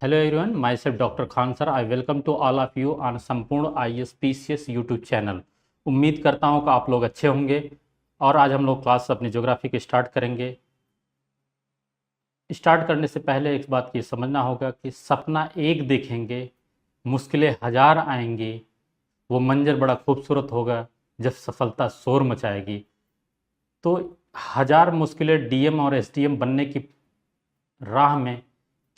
Hello everyone, myself Dr. Khan sir. I welcome to all of you on संपूर्ण IAS PCS YouTube channel. उम्मीद करता हूं कि आप लोग अच्छे होंगे और आज हम लोग क्लास अपनी ज्योग्राफी की स्टार्ट करेंगे। स्टार्ट करने से पहले एक बात की समझना होगा कि सपना एक देखेंगे, मुश्किलें हजार आएंगी, वो मंजर बड़ा खूबसूरत होगा जब सफलता शोर मचाएगी। तो हजार मुश्किलें डीएम और एसडीएम बनने की राह में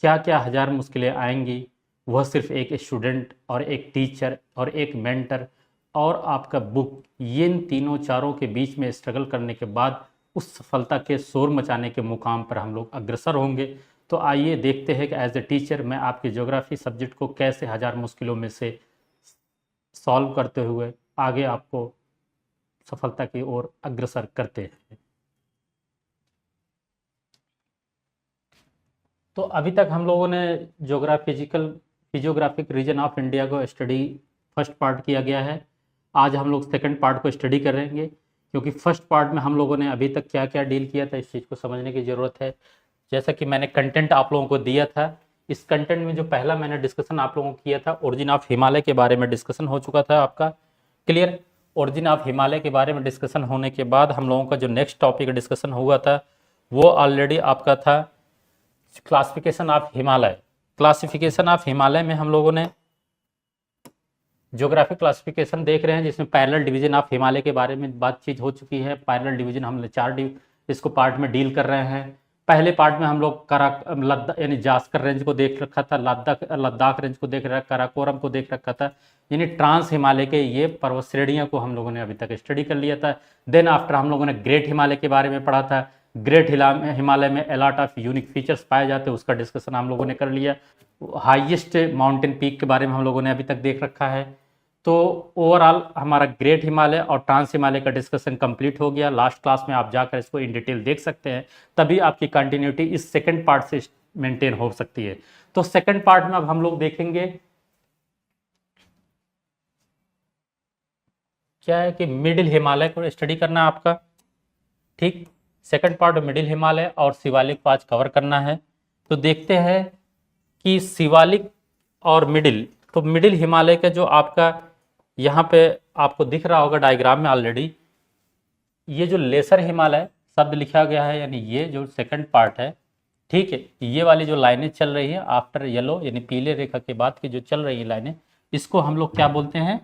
क्या क्या हजार मुश्किलें आएंगी, वह सिर्फ एक स्टूडेंट और एक टीचर और एक मेंटर और आपका बुक, ये इन तीनों चारों के बीच में स्ट्रगल करने के बाद उस सफलता के शोर मचाने के मुकाम पर हम लोग अग्रसर होंगे। तो आइए देखते हैं कि एज ए टीचर मैं आपकी ज्योग्राफी सब्जेक्ट को कैसे हजार मुश्किलों में से सॉल्व करते हुए आगे आपको सफलता की ओर अग्रसर करते हैं। तो अभी तक हम लोगों ने फिजियोग्राफिक रीजन ऑफ इंडिया को स्टडी फर्स्ट पार्ट किया गया है। आज हम लोग सेकंड पार्ट को स्टडी करेंगे, क्योंकि फर्स्ट पार्ट में हम लोगों ने अभी तक क्या क्या डील किया था इस चीज़ को समझने की ज़रूरत है। जैसा कि मैंने कंटेंट आप लोगों को दिया था, इस कंटेंट में जो पहला मैंने डिस्कशन आप लोगों को किया था, ओरिजिन ऑफ हिमालय के बारे में डिस्कशन हो चुका था आपका। क्लियर? ओरिजिन ऑफ हिमालय के बारे में डिस्कशन होने के बाद हम लोगों का जो नेक्स्ट टॉपिक डिस्कशन हुआ था वो ऑलरेडी आपका था classification of Himalaya. Classification of Himalaya में हम लोगों ने ज्योग्राफिक क्लासिफिकेशन देख रहे हैं, जिसमें पैरेलल डिवीजन ऑफ हिमालय के बारे में बातचीत हो चुकी है। पैरेलल डिवीजन हमने इसको पार्ट में डील कर रहे हैं। पहले पार्ट में हम लोग लद्दाख यानी जास्कर रेंज को देख रखा था, लद्दाख रेंज को देख रखा, काराकोरम को देख रखा था, यानी ट्रांस हिमालय के ये पर्वत श्रेणियों को हम लोगों ने अभी तक स्टडी कर लिया था। देन आफ्टर हम लोगों ने ग्रेट हिमालय के बारे में पढ़ा था। ग्रेट हिमालय में अलॉट ऑफ यूनिक फीचर्स पाए जाते हैं, उसका डिस्कशन हम लोगों ने कर लिया। हाईएस्ट माउंटेन पीक के बारे में हम लोगों ने अभी तक देख रखा है। तो ओवरऑल हमारा ग्रेट हिमालय और ट्रांस हिमालय का डिस्कशन कंप्लीट हो गया। लास्ट क्लास में आप जाकर इसको इन डिटेल देख सकते हैं, तभी आपकी कंटिन्यूटी इस सेकंड पार्ट से मेंटेन हो सकती है। तो सेकंड पार्ट में अब हम लोग देखेंगे क्या है कि मिडिल हिमालय को स्टडी करना है आपका। ठीक, सेकंड पार्ट मिडिल हिमालय और शिवालिक को आज कवर करना है। तो देखते हैं कि शिवालिक और मिडिल, तो मिडिल हिमालय का जो आपका यहाँ पे आपको दिख रहा होगा डायग्राम में ऑलरेडी, ये जो लेसर हिमालय शब्द लिखा गया है, यानी ये जो सेकंड पार्ट है, ठीक है, ये वाली जो लाइनें चल रही है आफ्टर येलो यानी पीले रेखा के बाद की जो चल रही है लाइनें, इसको हम लोग क्या बोलते हैं?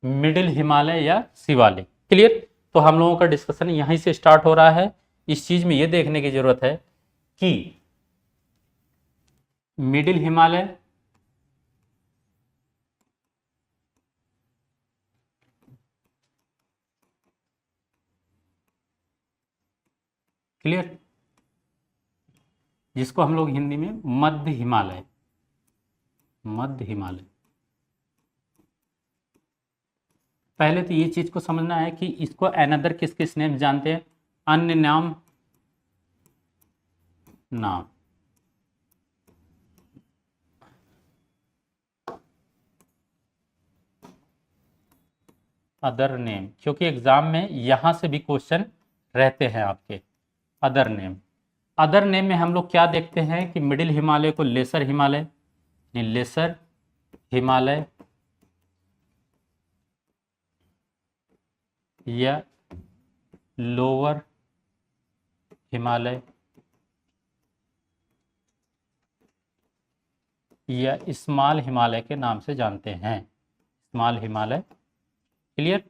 मिडिल हिमालय या शिवालिक। क्लियर? तो हम लोगों का डिस्कशन यहीं से स्टार्ट हो रहा है। इस चीज में ये देखने की जरूरत है कि मिडिल हिमालय क्लियर, जिसको हम लोग हिंदी में मध्य हिमालय, मध्य हिमालय, पहले तो ये चीज को समझना है कि इसको अनदर किस किस नेम जानते हैं? अन्य नाम, नाम, अदर नेम, क्योंकि एग्जाम में यहां से भी क्वेश्चन रहते हैं आपके। अदर नेम, अदर नेम में हम लोग क्या देखते हैं कि मिडिल हिमालय को लेसर हिमालय, लेसर हिमालय या लोअर हिमालय या स्मॉल हिमालय के नाम से जानते हैं। स्मॉल हिमालय, क्लियर,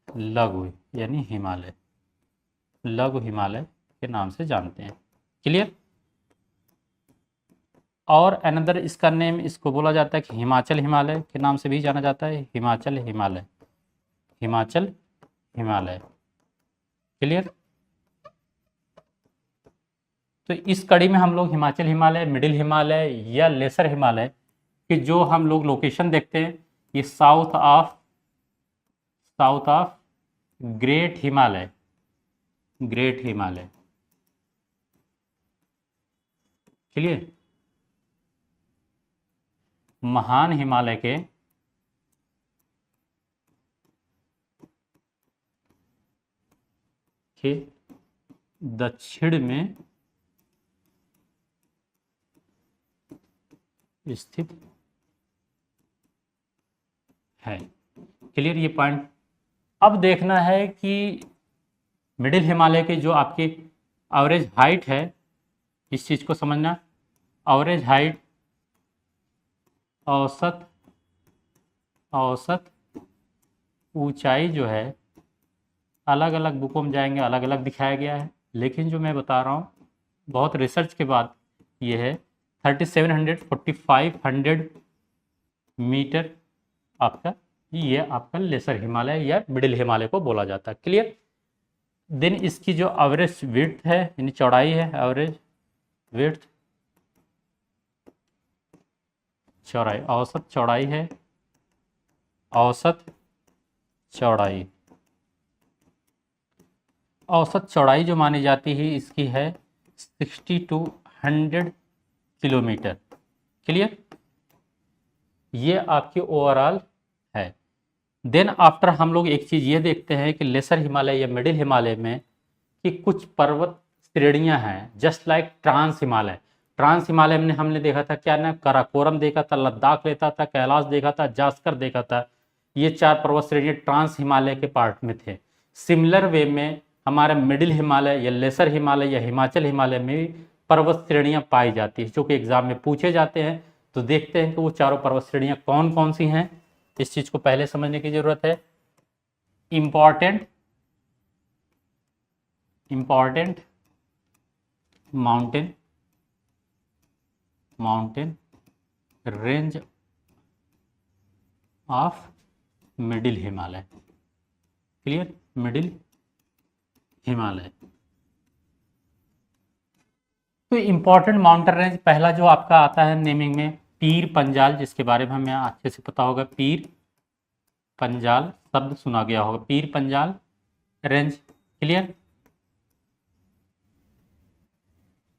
लघु यानी हिमालय, लघु हिमालय के नाम से जानते हैं। क्लियर? और अनदर इसका नेम इसको बोला जाता है कि हिमाचल हिमालय के नाम से भी जाना जाता है। हिमाचल हिमालय, हिमाचल हिमालय, क्लियर। तो इस कड़ी में हम लोग हिमाचल हिमालय, मिडिल हिमालय या लेसर हिमालय कि जो हम लोग लोकेशन देखते हैं, ये south of great Himalaya, great Himalaya, clear, महान हिमालय के दक्षिण में स्थित है। क्लियर ये पॉइंट। अब देखना है कि मिडिल हिमालय के जो आपकी एवरेज हाइट है, इस चीज़ को समझना। एवरेज हाइट, औसत औसत ऊंचाई जो है, अलग अलग बुकों में जाएंगे अलग अलग दिखाया गया है, लेकिन जो मैं बता रहा हूँ बहुत रिसर्च के बाद ये है 3700 4500 मीटर आपका, ये आपका लेसर हिमालय या मिडिल हिमालय को बोला जाता है। क्लियर। देन इसकी जो एवरेज विड्थ है यानी चौड़ाई है, एवरेज विड्थ चौड़ाई, औसत चौड़ाई है, औसत चौड़ाई, औसत चौड़ाई जो मानी जाती है इसकी है 60 to 100 किलोमीटर। क्लियर। ये आपकी ओवरऑल है। देन आफ्टर हम लोग एक चीज़ ये देखते हैं कि लेसर हिमालय या मिडिल हिमालय में कि कुछ पर्वत श्रेणियां हैं, just like trans Himalaya. Trans Himalaya में हमने देखा था क्या ना, काराकोरम देखा था, लद्दाख लेता था, कैलाश देखा था, जास्कर देखा था। ये 4 पर्वत श्रेणियां ट्रांस हिमालय के पार्ट में थे। सिमिलर वे में हमारे मिडिल हिमालय या लेसर हिमालय या हिमाचल हिमालय में भी पर्वत श्रेणियां पाई जाती है, जो कि एग्जाम में पूछे जाते हैं। तो देखते हैं कि वो चारों पर्वत श्रेणियां कौन कौन सी हैं। इस चीज को पहले समझने की जरूरत है। Important mountain range of middle Himalaya. Clear. Middle Himalaya. तो इंपॉर्टेंट माउंटेन रेंज पहला जो आपका आता है नेमिंग में, पीर पंजाल, जिसके बारे में हमें अच्छे से पता होगा। पीर पंजाल शब्द सुना गया होगा, पीर पंजाल रेंज। क्लियर।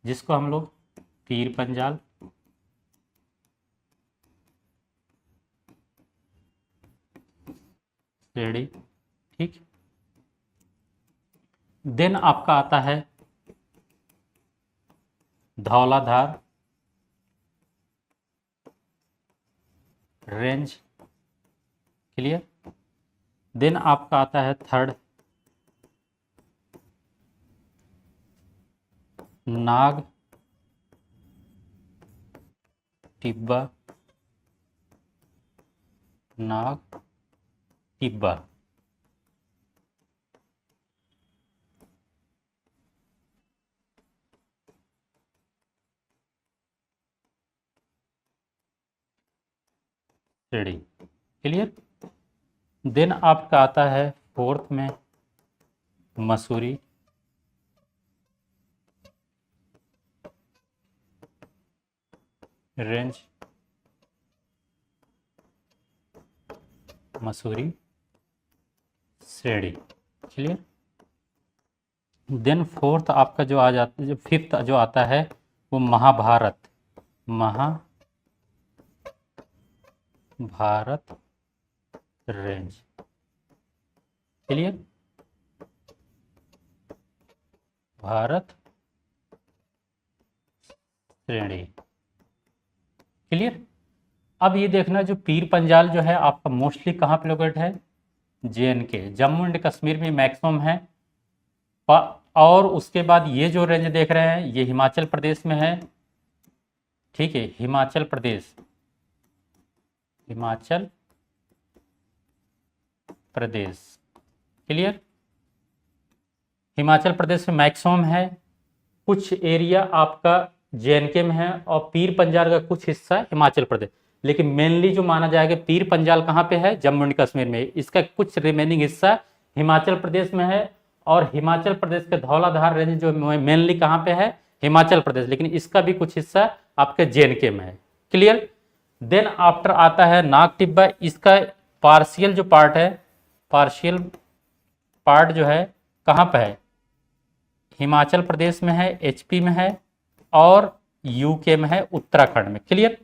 जिसको हम लोग पीर पंजाल श्रेणी, ठीक। देन आपका आता है धौलाधार रेंज। क्लियर। देन आपका आता है थर्ड नाग टिब्बा, नाग टिब्बा। श्रेणी। क्लियर। देन आपका आता है फोर्थ में मसूरी रेंज, मसूरी श्रेणी। क्लियर। देन फोर्थ आपका जो आ जाता है, जो फिफ्थ जो आता है वो महाभारत रेंज। क्लियर। भारत श्रेणी। क्लियर। अब ये देखना, जो पीर पंजाल जो है आपका मोस्टली कहाँ पे लोकेट है, JNK, जम्मू एंड कश्मीर में मैक्सिमम है। और उसके बाद ये जो रेंज देख रहे हैं ये हिमाचल प्रदेश में है। ठीक है, हिमाचल प्रदेश क्लियर। हिमाचल प्रदेश में मैक्सिमम है। कुछ एरिया आपका JNK में है और पीर पंजाल का कुछ हिस्सा हिमाचल प्रदेश, लेकिन मेनली जो माना जाएगा पीर पंजाल कहाँ पे है, जम्मू एंड कश्मीर में। इसका कुछ रिमेनिंग हिस्सा हिमाचल प्रदेश में है, और हिमाचल प्रदेश के धौलाधार रेंज जो मेनली कहाँ पे है, हिमाचल प्रदेश, लेकिन इसका भी कुछ हिस्सा आपके JNK में है। क्लियर। देन आफ्टर आता है नाग टिब्बा। इसका पार्शियल जो पार्ट है, पार्शियल पार्ट जो है कहाँ पे है, हिमाचल प्रदेश में है, HP में है, और UK में है, उत्तराखंड में। क्लियर।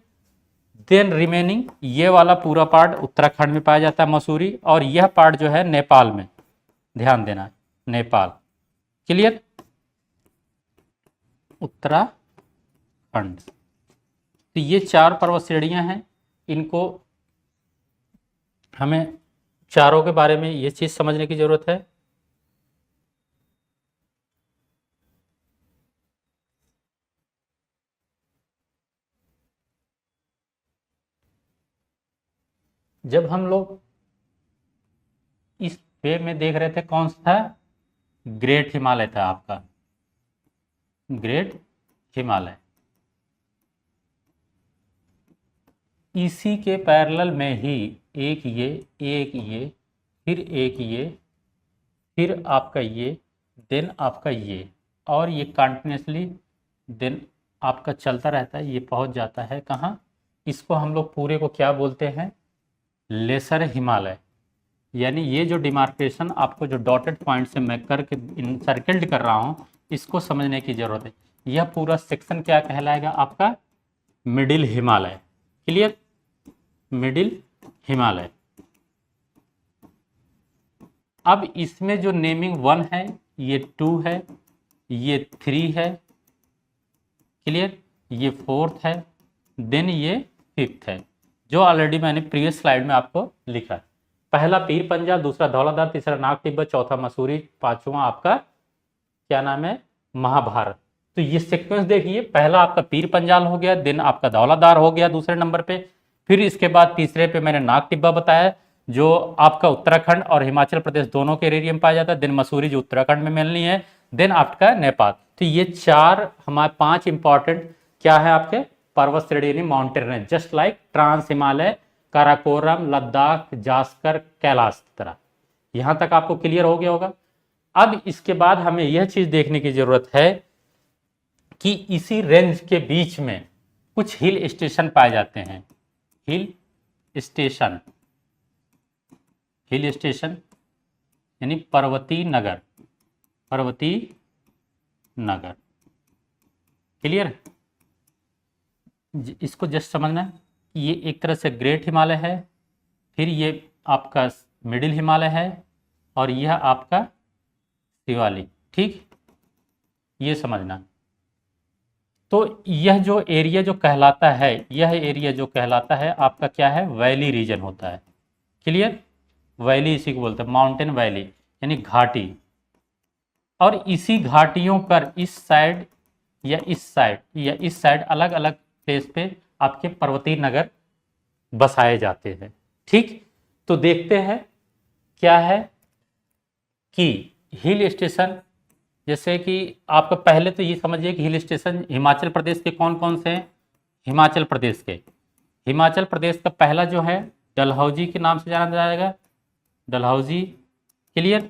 देन रिमेनिंग ये वाला पूरा पार्ट उत्तराखंड में पाया जाता है, मसूरी, और यह पार्ट जो है नेपाल में, ध्यान देना, नेपाल। क्लियर। उत्तराखंड। तो ये 4 पर्वत श्रेणियां हैं, इनको हमें चारों के बारे में ये चीज़ समझने की ज़रूरत है। जब हम लोग इस वे में देख रहे थे, कौन सा था? ग्रेट हिमालय था आपका, ग्रेट हिमालय। इसी के पैरेलल में ही एक ये, फिर एक ये, फिर आपका ये, देन आपका ये, और ये कंटिन्यूसली देन आपका चलता रहता है। ये पहुंच जाता है कहाँ? इसको हम लोग पूरे को क्या बोलते हैं? लेसर हिमालय। यानी ये जो डिमार्केशन आपको जो डॉटेड पॉइंट से मैं करके सर्कल्ड कर रहा हूँ, इसको समझने की ज़रूरत है। यह पूरा सेक्शन क्या कहलाएगा आपका? Middle Himalaya. Clear? Middle Himalaya. अब इसमें जो नेमिंग 1 है, ये 2 है, ये 3 है, क्लियर? ये 4th है, देन ये 5th है, जो ऑलरेडी मैंने प्रीवियस स्लाइड में आपको लिखा है। पहला पीर पंजाल, दूसरा धौलाधार, तीसरा नाग तिब्बत, चौथा मसूरी, पांचवा आपका क्या नाम है? महाभारत। तो ये सीक्वेंस देखिए, पहला आपका पीर पंजाल हो गया, देन आपका धौलाधार हो गया दूसरे नंबर पे, फिर इसके बाद तीसरे पे मैंने नाग टिब्बा बताया, जो आपका उत्तराखंड और हिमाचल प्रदेश दोनों के एरिया में पाया जाता है, देन मसूरी जो उत्तराखंड में मिलनी है, देन आपका नेपाल। तो ये 5 इंपॉर्टेंट क्या है आपके? पर्वत श्रेणी यानी mountain range, just like trans Himalaya, Karakoram, Ladakh, Zanskar, Kailash की तरह। यहां तक आपको क्लियर हो गया होगा। अब इसके बाद हमें यह चीज देखने की जरूरत है कि इसी रेंज के बीच में कुछ हिल स्टेशन पाए जाते हैं। हिल स्टेशन, हिल स्टेशन यानी पर्वतीय नगर, पर्वतीय नगर। क्लियर? इसको जस्ट समझना है कि ये एक तरह से ग्रेट हिमालय है, फिर ये आपका मिडिल हिमालय है, और यह आपका शिवालिक। ठीक, ये समझना। तो यह जो एरिया जो कहलाता है, यह एरिया जो कहलाता है आपका क्या है? वैली रीजन होता है। क्लियर? वैली इसी को बोलते हैं, माउंटेन वैली यानी घाटी। और इसी घाटियों पर इस साइड या इस साइड या इस साइड अलग अलग प्लेस पे आपके पर्वतीय नगर बसाए जाते हैं। ठीक, तो देखते हैं क्या है कि हिल स्टेशन, जैसे कि आपको पहले तो ये समझिए कि हिल स्टेशन हिमाचल प्रदेश के कौन कौन से हैं। हिमाचल प्रदेश के, हिमाचल प्रदेश का पहला जो है डलहौजी के नाम से जाना जाएगा, डलहौजी। क्लियर?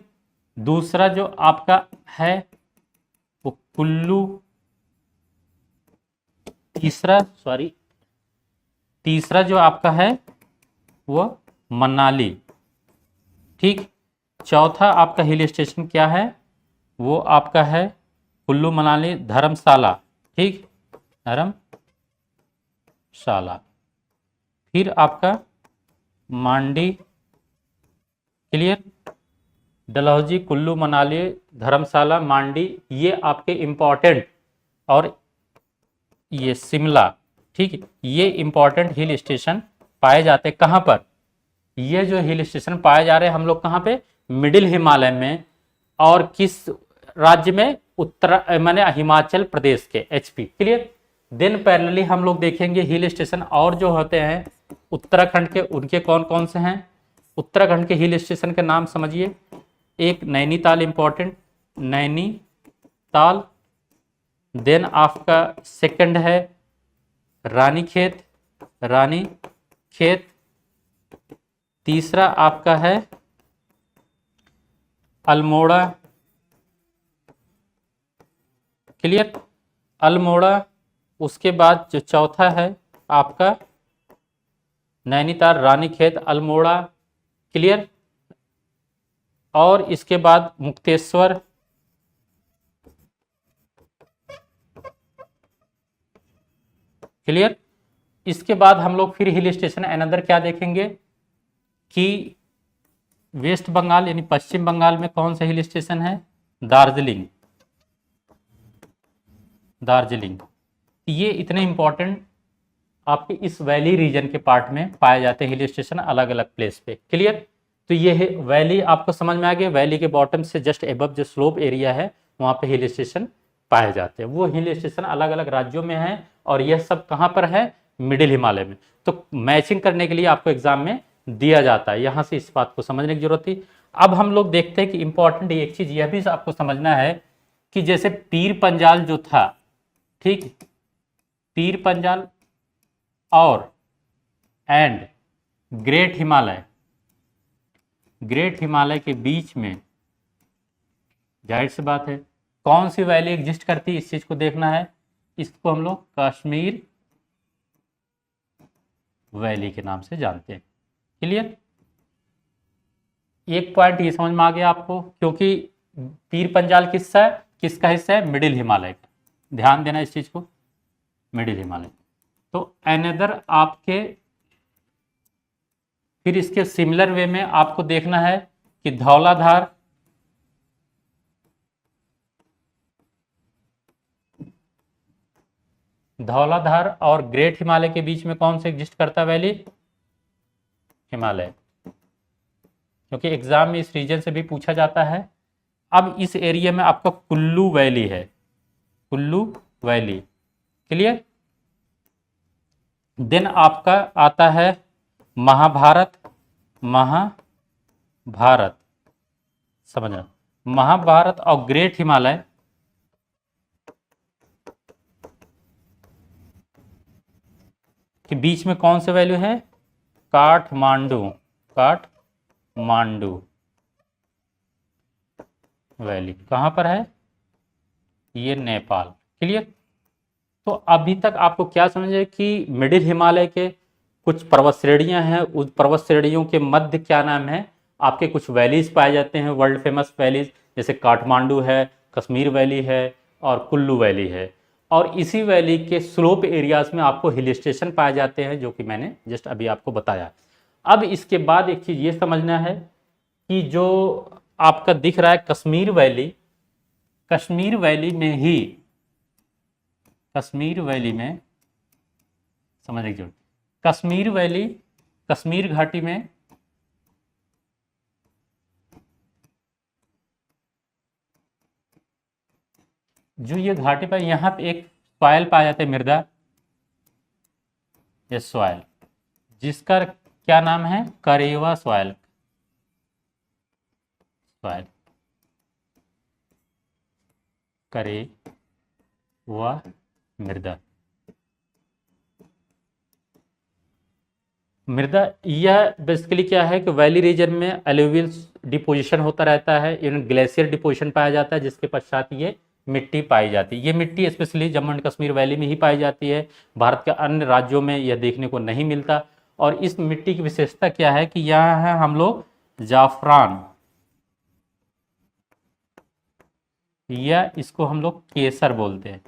दूसरा जो आपका है वो कुल्लू, तीसरा जो आपका है वो मनाली। ठीक, चौथा आपका हिल स्टेशन क्या है? वो आपका है कुल्लू मनाली धर्मशाला। ठीक, धर्मशाला। फिर आपका मांडी। क्लियर? डलहौजी, कुल्लू मनाली, धर्मशाला, मांडी, ये आपके इंपॉर्टेंट, और ये शिमला। ठीक, ये इंपॉर्टेंट हिल स्टेशन पाए जाते हैं। कहाँ पर? ये जो हिल स्टेशन पाए जा रहे हैं हम लोग कहाँ पे? मिडिल हिमालय में। और किस राज्य में? उत्तर माने हिमाचल प्रदेश के, एचपी। क्लियर? देन पैरेलली हम लोग देखेंगे हिल स्टेशन और जो होते हैं उत्तराखंड के, उनके कौन कौन से हैं। उत्तराखंड के हिल स्टेशन के नाम समझिए। एक नैनीताल इंपॉर्टेंट, नैनीताल। देन आपका सेकंड है रानीखेत, रानीखेत। तीसरा आपका है अल्मोड़ा। क्लियर? अल्मोड़ा। उसके बाद जो चौथा है आपका नैनीताल, रानीखेत, अल्मोड़ा। क्लियर? और इसके बाद मुक्तेश्वर। क्लियर? इसके बाद हम लोग फिर हिल स्टेशन अनदर क्या देखेंगे कि वेस्ट बंगाल यानी पश्चिम बंगाल में कौन सा हिल स्टेशन है? दार्जिलिंग, दार्जिलिंग। ये इतने इंपॉर्टेंट आपके इस वैली रीजन के पार्ट में पाए जाते हैं हिल स्टेशन अलग अलग प्लेस पे। क्लियर? तो ये है वैली, आपको समझ में आ गया। वैली के बॉटम से जस्ट एबव जो स्लोप एरिया है वहाँ पे हिल स्टेशन पाए जाते हैं। वो हिल स्टेशन अलग अलग राज्यों में है और यह सब कहाँ पर है? मिडिल हिमालय में। तो मैचिंग करने के लिए आपको एग्जाम में दिया जाता है, यहाँ से इस बात को समझने की जरूरत थी। अब हम लोग देखते हैं कि इंपॉर्टेंट एक चीज यह भी आपको समझना है कि जैसे पीर पंजाल जो था, ठीक, पीर पंजाल और and great Himalaya, great Himalaya के बीच में जाहिर सी बात है कौन सी वैली एग्जिस्ट करती है, इस चीज को देखना है। इसको हम लोग कश्मीर वैली के नाम से जानते हैं। क्लियर? एक पॉइंट ये समझ में आ गया आपको, क्योंकि पीर पंजाल किसका हिस्सा है? मिडिल हिमालय का। ध्यान देना इस चीज को, मिडिल हिमालय। तो अनदर आपके फिर इसके सिमिलर वे में आपको देखना है कि धौलाधार, धौलाधार और ग्रेट हिमालय के बीच में कौन सा एग्जिस्ट करता है वैली? हिमालय, क्योंकि एग्जाम में इस रीजन से भी पूछा जाता है। अब इस एरिया में आपका कुल्लू वैली है, कुल्लू वैली। क्लियर? देन आपका आता है महाभारत, महाभारत समझना, महाभारत और ग्रेट हिमालय के बीच में कौन सा वैल्यू है? काठमांडू, काठमांडू वैली कहां पर है? ये नेपाल। क्लियर? तो अभी तक आपको क्या समझे कि मिडिल हिमालय के कुछ पर्वत श्रेणियां हैं, उस पर्वत श्रेणियों के मध्य क्या नाम है? आपके कुछ वैलीज पाए जाते हैं, वर्ल्ड फेमस वैलीज, जैसे काठमांडू है, कश्मीर वैली है और कुल्लू वैली है। और इसी वैली के स्लोप एरियाज में आपको हिल स्टेशन पाए जाते हैं, जो कि मैंने जस्ट अभी आपको बताया। अब इसके बाद एक चीज ये समझना है कि जो आपका दिख रहा है कश्मीर वैली, कश्मीर वैली में ही, कश्मीर वैली में समझने की जरूरत, कश्मीर वैली, कश्मीर घाटी में जो ये घाटी पर यहाँ पे एक सॉइल पाया जाता है, मृदा, ये सॉइल जिसका क्या नाम है? करेवा सॉइल, सॉइल करेवा मृदा। मृदा यह बेसिकली क्या है कि वैली रीजन में एलुवियल डिपोजिशन होता रहता है, इन ग्लेशियर डिपोजिशन पाया जाता है, जिसके पश्चात ये मिट्टी पाई जाती है। ये मिट्टी specially Jammu and Kashmir valley में ही पाई जाती है, भारत के अन्य राज्यों में यह देखने को नहीं मिलता। और इस मिट्टी की विशेषता क्या है कि यहाँ है हम लोग जाफरान, या इसको हम लोग केसर बोलते हैं,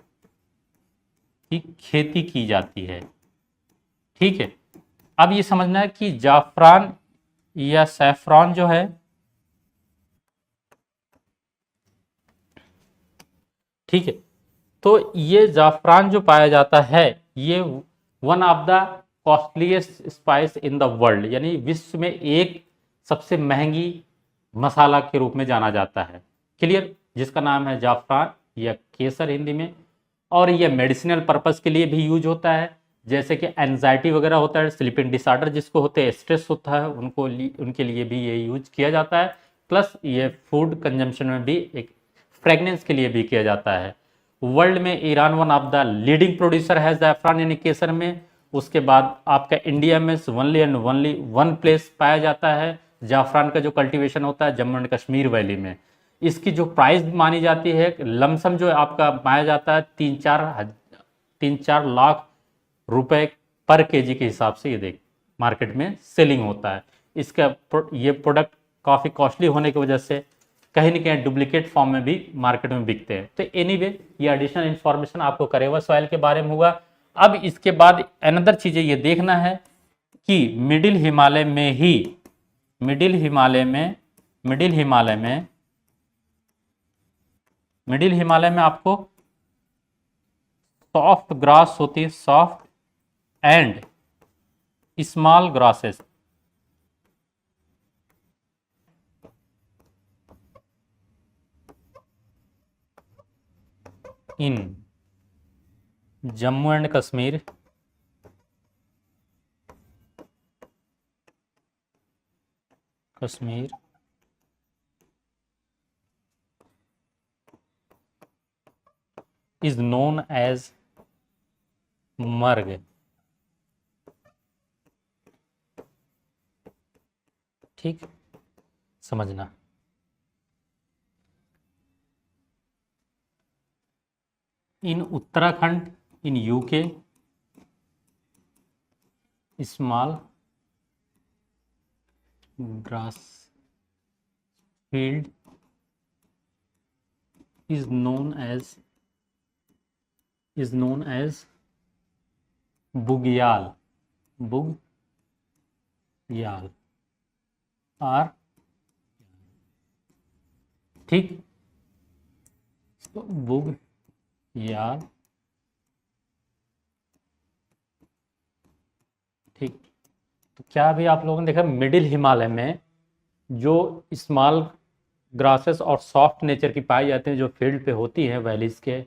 की खेती की जाती है। ठीक है? अब ये समझना है कि जाफरान या सैफरॉन जो है, ठीक है, तो ये जाफरान जो पाया जाता है ये one of the costliest spice in the world, यानी विश्व में एक सबसे महंगी मसाला के रूप में जाना जाता है। क्लियर? जिसका नाम है जाफरान या केसर हिंदी में। और ये मेडिसिनल पर्पस के लिए भी यूज होता है, जैसे कि एंजाइटी वगैरह होता है, स्लीपिंग डिसऑर्डर जिसको होते हैं, स्ट्रेस होता है, उनके लिए भी ये यूज किया जाता है। प्लस ये फूड कंजम्पशन में भी, एक फ्रेगनेंस के लिए भी किया जाता है। वर्ल्ड में Iran one of the leading producer है ज़ैफ़रान यानी केसर में। उसके बाद आपका इंडिया में only and only one place पाया जाता है ज़ैफ़रान का जो कल्टीवेशन होता है, जम्मू एंड कश्मीर वैली में। इसकी जो प्राइस मानी जाती है, लमसम जो आपका पाया जाता है 3-4 लाख रुपए पर केजी के हिसाब से ये देख मार्केट में सेलिंग होता है। इसका ये प्रोडक्ट काफ़ी कॉस्टली होने की वजह से कहीं ना कहीं डुप्लीकेट फॉर्म में भी मार्केट में बिकते हैं। तो एनीवे ये एडिशनल इंफॉर्मेशन आपको करेवा सॉइल के बारे में हुआ। अब इसके बाद अनदर चीज़ें ये देखना है कि मिडिल हिमालय में ही, मिडिल हिमालय में आपको सॉफ्ट ग्रास होती है, soft and small grasses in Jammu and Kashmir is known as marg. ठीक, समझना। In Uttarakhand, in UK, small grass field is known as bugyal और ठीक, तो बुग्याल, ठीक। तो क्या अभी आप लोगों ने देखा मिडिल हिमालय में जो स्मॉल ग्रासेस और सॉफ्ट नेचर की पाई जाती हैं, जो फील्ड पे होती हैं वैलीज के,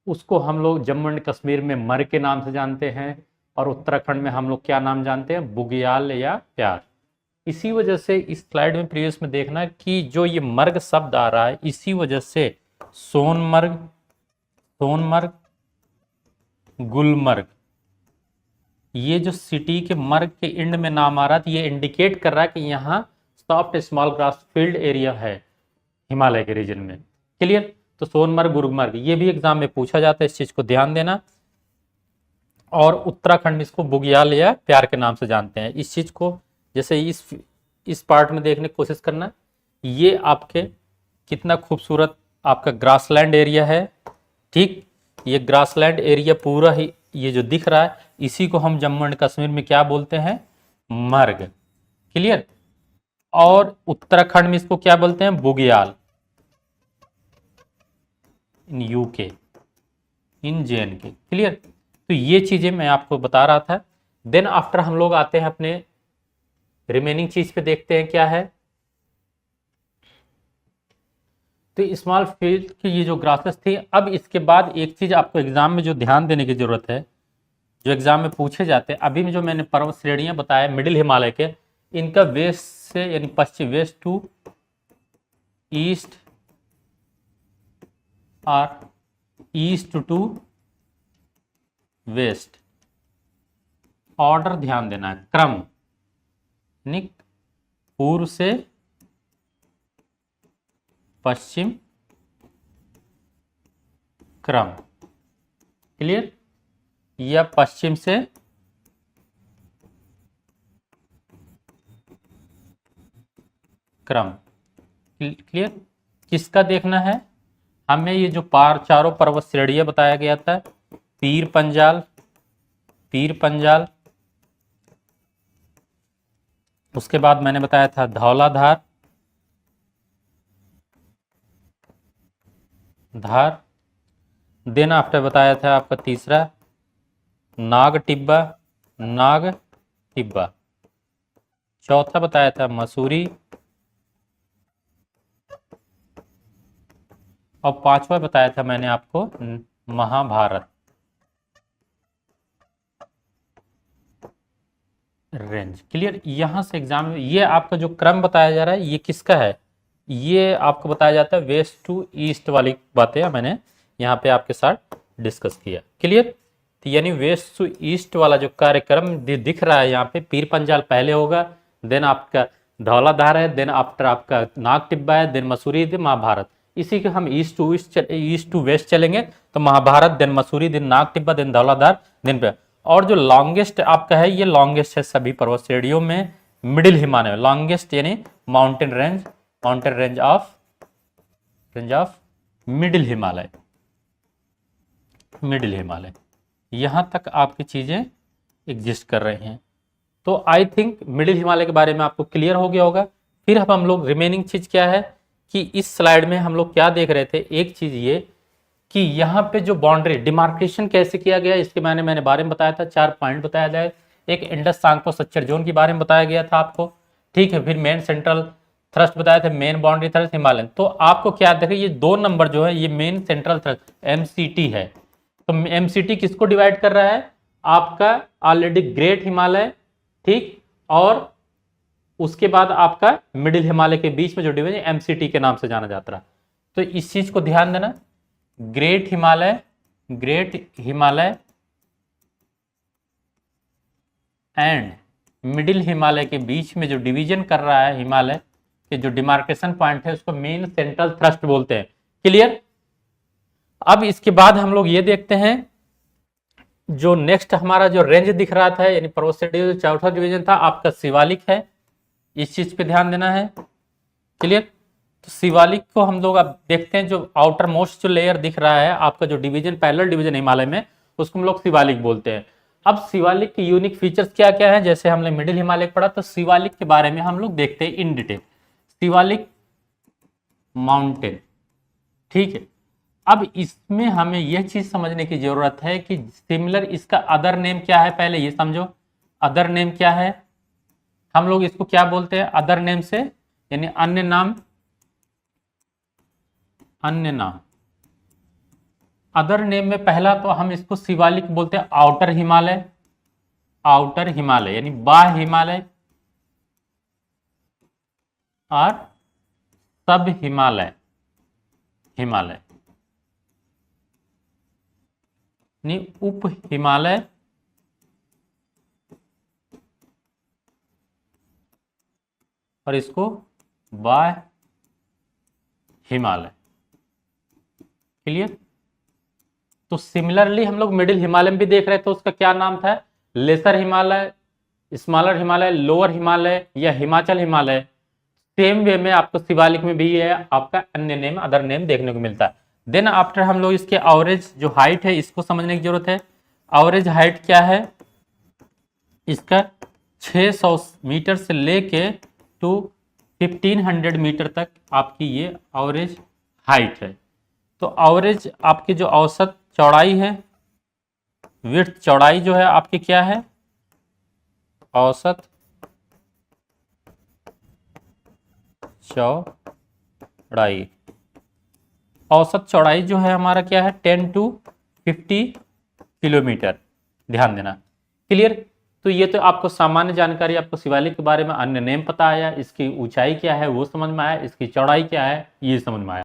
उसको हम लोग जम्मू एंड कश्मीर में मर्ग के नाम से जानते हैं और उत्तराखंड में हम लोग क्या नाम जानते हैं, बुग्याल या प्यार। इसी वजह से इस स्लाइड में प्रीवियस में देखना कि जो ये मर्ग शब्द आ रहा है, इसी वजह से सोनमर्ग, गुलमर्ग, ये जो सिटी के मर्ग के एंड में नाम आ रहा था, ये इंडिकेट कर रहा है कि यहाँ soft small grass field area है हिमालय के रीजन में। क्लियर? तो सोनमर्ग, गुलमर्ग, ये भी एग्जाम में पूछा जाता है, इस चीज को ध्यान देना। और उत्तराखंड में इसको बुग्याल या प्यार के नाम से जानते हैं। इस चीज को जैसे इस पार्ट में देखने की कोशिश करना। ये आपके कितना खूबसूरत आपका ग्रासलैंड एरिया है। ठीक, ये ग्रासलैंड एरिया पूरा ही ये जो दिख रहा है, इसी को हम जम्मू एंड कश्मीर में क्या बोलते हैं, मर्ग। क्लियर? और उत्तराखंड में इसको क्या बोलते हैं, बुग्याल। In UK, in JNK। Clear? तो ये चीजें मैं आपको बता रहा था। देन आफ्टर हम लोग आते हैं अपने रिमेनिंग चीज पे, देखते हैं क्या है। तो स्मॉल फील्ड की ये जो ग्रासेस थी। अब इसके बाद एक चीज आपको एग्जाम में जो ध्यान देने की जरूरत है, जो एग्जाम में पूछे जाते हैं, अभी में जो मैंने पर्वत श्रेणियां बताया मिडिल हिमालय के, इनका वेस्ट से यानी पश्चिम, वेस्ट टू ईस्ट और ईस्ट टू वेस्ट, ऑर्डर ध्यान देना है, क्रम, यानी पूर्व से पश्चिम क्रम। क्लियर? या पश्चिम से क्रम। क्लियर? किसका देखना है हमें? ये जो चारों पर्वत श्रेणियां बताया गया था, पीर पंजाल, उसके बाद मैंने बताया था धौलाधार, देन आफ्टर बताया था आपका तीसरा नाग टिब्बा, चौथा बताया था मसूरी, और पांचवा बताया था मैंने आपको महाभारत रेंज। क्लियर? यहां से एग्जाम में ये आपका जो क्रम बताया जा रहा है, ये किसका है, ये आपको बताया जाता है वेस्ट टू ईस्ट वाली बातें मैंने यहाँ पे आपके साथ डिस्कस किया। क्लियर? तो यानी वेस्ट टू ईस्ट वाला जो कार्यक्रम दिख रहा है यहाँ पे, पीर पंजाल पहले होगा, देन आपका धौलाधार है, देन आफ्टर आपका नाग टिब्बा है, देन मसूरी, देन महाभारत। इसी के हम ईस्ट टू वेस्ट चलेंगे तो Mahabharat, then Mussoorie, then Nag Tibba, then Dhauladhar, then और जो लॉन्गेस्ट आपका है, ये लॉन्गेस्ट है सभी पर्वत श्रेणियों में मिडिल हिमालय में, लॉन्गेस्ट यानी mountain range of middle Himalaya, यहां तक आपकी चीजें एग्जिस्ट कर रही हैं। तो आई थिंक मिडिल हिमालय के बारे में आपको क्लियर हो गया होगा। फिर अब हम लोग रिमेनिंग चीज क्या है कि इस स्लाइड में हम लोग क्या देख रहे थे, एक चीज ये कि यहाँ पे जो बाउंड्री डिमार्केशन कैसे किया गया इसके मैंने बारे में बताया था, 4 पॉइंट बताया जाए। एक इंडस सांगपो सच्चर जोन के बारे में बताया गया था आपको, ठीक है। फिर मेन सेंट्रल थ्रस्ट बताया था, मेन बाउंड्री थ्रस्ट हिमालयन। तो आपको क्या देखिए ये 2 नंबर जो है ये मेन सेंट्रल थ्रस्ट एमसीटी है। तो एमसीटी किसको डिवाइड कर रहा है? आपका ऑलरेडी ग्रेट हिमालय, ठीक, और उसके बाद आपका मिडिल हिमालय के बीच में जो डिवीजन एमसीटी के नाम से जाना जाता है। तो इस चीज को ध्यान देना, great Himalaya and middle Himalaya के बीच में जो डिवीजन कर रहा है हिमालय के जो डिमार्केशन पॉइंट है उसको मेन सेंट्रल थ्रस्ट बोलते हैं। क्लियर? अब इसके बाद हम लोग ये देखते हैं जो नेक्स्ट हमारा जो रेंज दिख रहा था यानी पर्वत श्रेणी जो चौथा डिवीजन था आपका शिवालिक है, इस चीज पे ध्यान देना है। क्लियर? तो शिवालिक को हम लोग अब देखते हैं, जो आउटर मोस्ट जो लेयर दिख रहा है आपका जो डिवीजन पैरेलल डिवीजन हिमालय में उसको हम लोग शिवालिक बोलते हैं। अब शिवालिक के यूनिक फीचर्स क्या क्या है, जैसे हमने मिडिल हिमालय पढ़ा तो शिवालिक के बारे में हम लोग देखते हैं इन डिटेल। शिवालिक माउंटेन, ठीक है। अब इसमें हमें यह चीज समझने की जरूरत है कि सिमिलर इसका अदर नेम क्या है, पहले ये समझो अदर नेम क्या है। हम लोग इसको क्या बोलते हैं अदर नेम से, यानी अन्य नाम, अन्य नाम। अदर नेम में पहला तो हम इसको शिवालिक बोलते हैं आउटर हिमालय, आउटर हिमालय यानी बाह्य हिमालय, और सब हिमालय, हिमालय यानी उप हिमालय, और इसको बाह्य हिमालय। क्लियर? तो सिमिलरली हम लोग मिडिल हिमालय में भी देख रहे थे, उसका क्या नाम था, lesser Himalaya, smaller Himalaya, lower Himalaya या हिमाचल हिमालय। सेम वे में आपको शिवालिक में भी है आपका अन्य नेम अदर नेम देखने को मिलता है। देन आफ्टर हम लोग इसके एवरेज जो हाइट है इसको समझने की जरूरत है। एवरेज हाइट क्या है इसका, 600 मीटर से लेके टू 1500 मीटर तक आपकी ये एवरेज हाइट है। तो एवरेज आपकी जो औसत चौड़ाई है, विड्थ चौड़ाई जो है आपकी क्या है, औसत चौड़ाई, औसत चौड़ाई जो है हमारा क्या है 10 to 50 किलोमीटर, ध्यान देना। क्लियर? तो ये तो आपको सामान्य जानकारी, आपको शिवालिक के बारे में अन्य नेम पता आया, इसकी ऊंचाई क्या है वो समझ में आया, इसकी चौड़ाई क्या है ये समझ में आया।